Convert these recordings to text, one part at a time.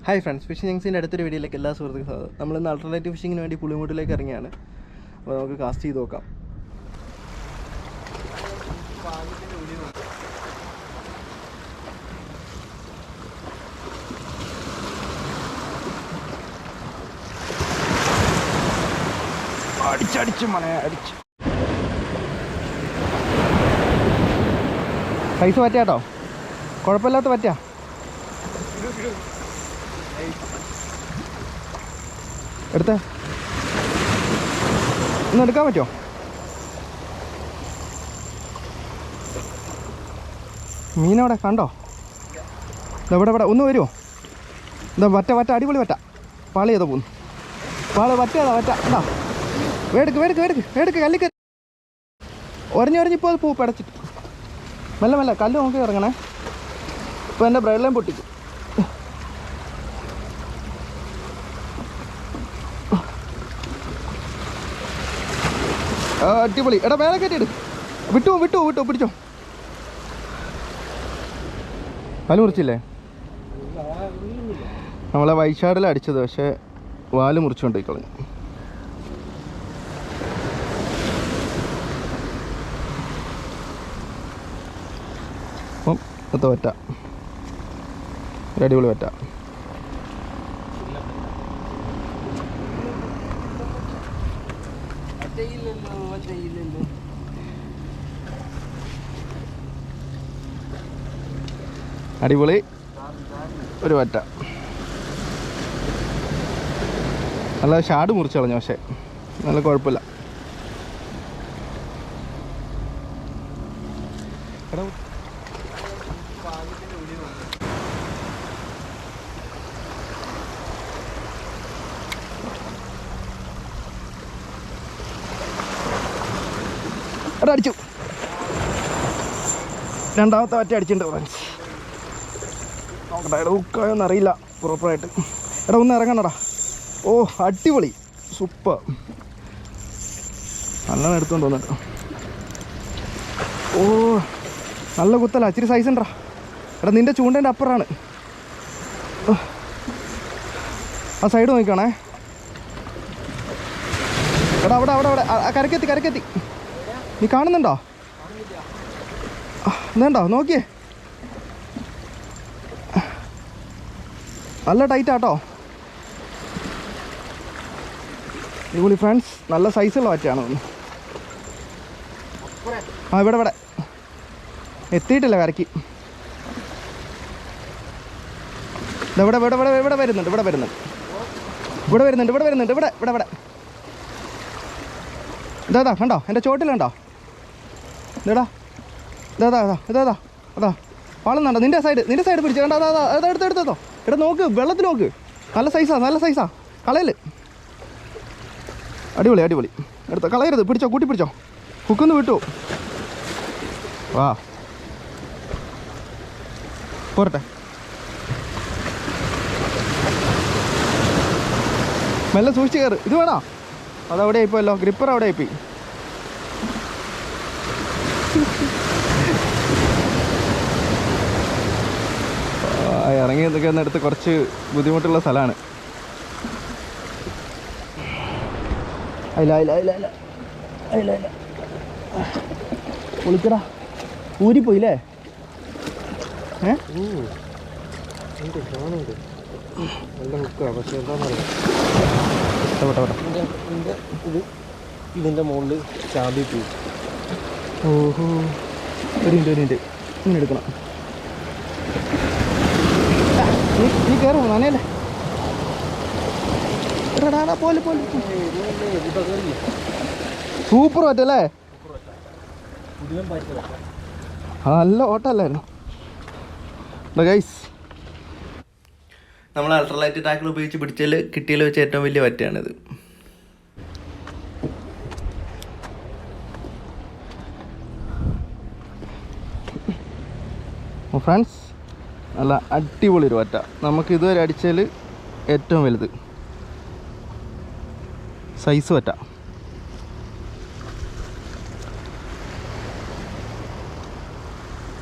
Hi friends, phishing ജംഗ്ഷൻ്റെ അടുത്തൊരു വീഡിയോയിലേക്ക് എല്ലാ സുഹൃത്തുക്കളും സ്വാഗതം. നമ്മളിന്ന് അൾട്രലൈറ്റ് ഫിഷിങ്ങിന് വേണ്ടി പുളിമൂട്ടിലേക്ക് ഇറങ്ങിയാണ്. അപ്പോൾ നമുക്ക് കാസ്റ്റ് ചെയ്ത് നോക്കാം. അടിച്ചടിച്ച് മണ അടിച്ച് സൈസ് പറ്റാട്ടോ, കുഴപ്പമില്ലാത്ത പറ്റാ. എടുത്തേ, ഒന്ന് എടുക്കാൻ പറ്റുമോ? മീനവിടെ കണ്ടോ? ഇവിടെ ഇവിടെ ഒന്ന് വരുമോ? എന്താ വറ്റ വറ്റ അടിപൊളി വറ്റ. പാളി ചെയ്തോ പോന്നു, പാള് വറ്റേതാ വറ്റ. എന്താ വേടുക്ക് വേടുക്ക് വേടുക്ക് വേടുക്ക് കല്ലിക്ക് ഒരഞ്ഞൊരഞ്ഞിപ്പോൾ പൂ പിടച്ചിട്ട് മെല്ലെ മെല്ലെ കല്ല് നോക്കി ഇറങ്ങണേ. ഇപ്പോൾ എൻ്റെ ബ്രെഡ് ലൈൻ പൊട്ടിക്കും. അടിപൊളി. എടാ വേറെ കയറ്റിയിട്. വിട്ടു വിട്ടു വിട്ടു പിടിച്ചോ. വാല് മുറിച്ചില്ലേ? നമ്മളെ വൈശാടിലാണ് അടിച്ചത്, പക്ഷേ വാല് മുറിച്ചുകൊണ്ട് കളഞ്ഞു. അപ്പം ഇന്നത്തെ വറ്റ ഒരു അടിപൊളി വറ്റ. അടിപൊളി ഒരു വറ്റ. നല്ല ഷാഡ് മുറിച്ച് കളഞ്ഞു, പക്ഷേ നല്ല കുഴപ്പമില്ല. എടാ അടിച്ചു, രണ്ടാമത്തെ വറ്റ അടിച്ചിട്ടുണ്ട് ഫ്രണ്ട്സ്. നോക്കട്ടെ, എടാ ഉക്കായൊന്നും അറിയില്ല പ്രോപ്പറായിട്ട്. എടാ ഒന്ന് ഇറങ്ങണടാ. ഓ അടിപൊളി, സൂപ്പർ. നല്ലോണം എടുത്തോണ്ട് വന്നിട്ടോ. ഓ നല്ല കുത്തല, ഇച്ചിരി സൈസ് ഉണ്ടാ. എടാ നിൻ്റെ ചൂണ്ടേൻ്റെ അപ്പുറമാണ്. ആ സൈഡ് നോക്കണേ. എടാ അവിടെ അവിടെ അവിടെ കരക്കെത്തി കരക്കെത്തി. നീ കാണുന്നുണ്ടോ? ഇതുണ്ടോ? നോക്കിയേ, നല്ല ടൈറ്റാട്ടോ. ഇതുകൂടി ഫ്രണ്ട്സ്, നല്ല സൈസുള്ള വറ്റയാണ്. ആ ഇവിടെ ഇവിടെ എത്തിയിട്ടില്ല കരയ്ക്ക്. ഇവിടെ ഇവിടെ ഇവിടെ ഇവിടെ വരുന്നുണ്ട്, ഇവിടെ വരുന്നുണ്ട്, ഇവിടെ വരുന്നുണ്ട്, ഇവിടെ വരുന്നുണ്ട്, ഇവിടെ ഇവിടെ ഇവിടെ. ഇതാ കണ്ടോ, എൻ്റെ ചോട്ടിലുണ്ടോ? ഇതാ ഇതാ ഇതാ ഇതാ ഇതാ അതാ പാളുന്നുണ്ടോ? നിൻ്റെ സൈഡ് പിടിച്ച് കണ്ടോ? അതാ അതാ എടുത്തോ. എടാ നോക്ക്, വെള്ളത്തിൽ നോക്ക്. നല്ല സൈസാ കളയല്. അടിപൊളി അടിപൊളി. എടുത്തോ, കളയരുത്. പിടിച്ചോ, കൂട്ടി പിടിച്ചോ. ഹുക്കൊന്ന് വിട്ടു. വാ പോരട്ടെ. മെല്ലെ സൂക്ഷിച്ച് കയറ്. ഇത് വേണോ? അതവിടെ ആയിപ്പോയല്ലോ, ഗ്രിപ്പർ അവിടെ ആയിപ്പോയി. ഇറങ്ങി ഇതൊക്കെ ഒന്നെടുത്ത് കുറച്ച് ബുദ്ധിമുട്ടുള്ള സ്ഥലമാണ്. അല്ല വിളിക്കടാ, ഊരിപ്പോയില്ലേ? ഇതിൻ്റെ മുകളിൽ ചാമ്പി പോയി. ഓഹോ, ഒരു മിനിറ്റ് ഇങ്ങനെ എടുക്കണം. നീ കയറുമോ? നനയല്ലേ? പോലെ സൂപ്പർ പറ്റല്ലേ? നല്ല ഓട്ടമല്ലായിരുന്നു ഗൈസ്. നമ്മൾ അൾട്രലൈറ്റ് ടാക്കിൾ ഉപയോഗിച്ച് പിടിച്ചതിൽ കിട്ടിയതിൽ വെച്ച് ഏറ്റവും വലിയ വറ്റയാണിത്. ഫ്രണ്ട്സ്, നല്ല അടിപൊളി ഒരു വറ്റ. നമുക്ക് ഇതുവരെ അടിച്ചതിൽ ഏറ്റവും വലുത് സൈസ് വറ്റ.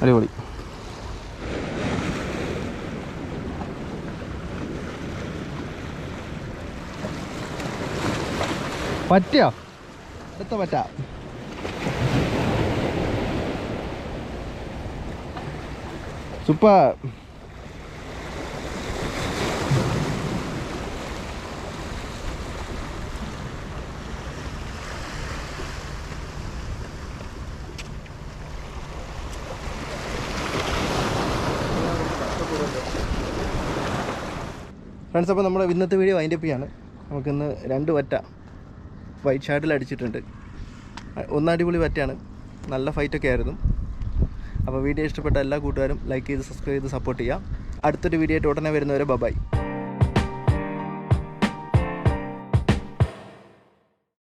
അടിപൊളി. പറ്റിയോ? അടുത്ത പറ്റ. സൂപ്പർ. ഫ്രണ്ട്സ്, അപ്പോൾ നമ്മുടെ ഇന്നത്തെ വീഡിയോ വൈൻഡപ്പ് ചെയ്യാണ്. നമുക്കിന്ന് 2 വറ്റ വൈറ്റ് ഷാർട്ടിൽ അടിച്ചിട്ടുണ്ട്. ഒന്നടിപൊളി വറ്റയാണ്, നല്ല ഫൈറ്റൊക്കെ ആയിരുന്നു. അപ്പോൾ വീഡിയോ ഇഷ്ടപ്പെട്ട എല്ലാ കൂട്ടുകാരും ലൈക്ക് ചെയ്ത് സബ്സ്ക്രൈബ് ചെയ്ത് സപ്പോർട്ട് ചെയ്യുക. അടുത്തൊരു വീഡിയോ ആയിട്ട് ഉടനെ വരുന്നവരെ ബൈ.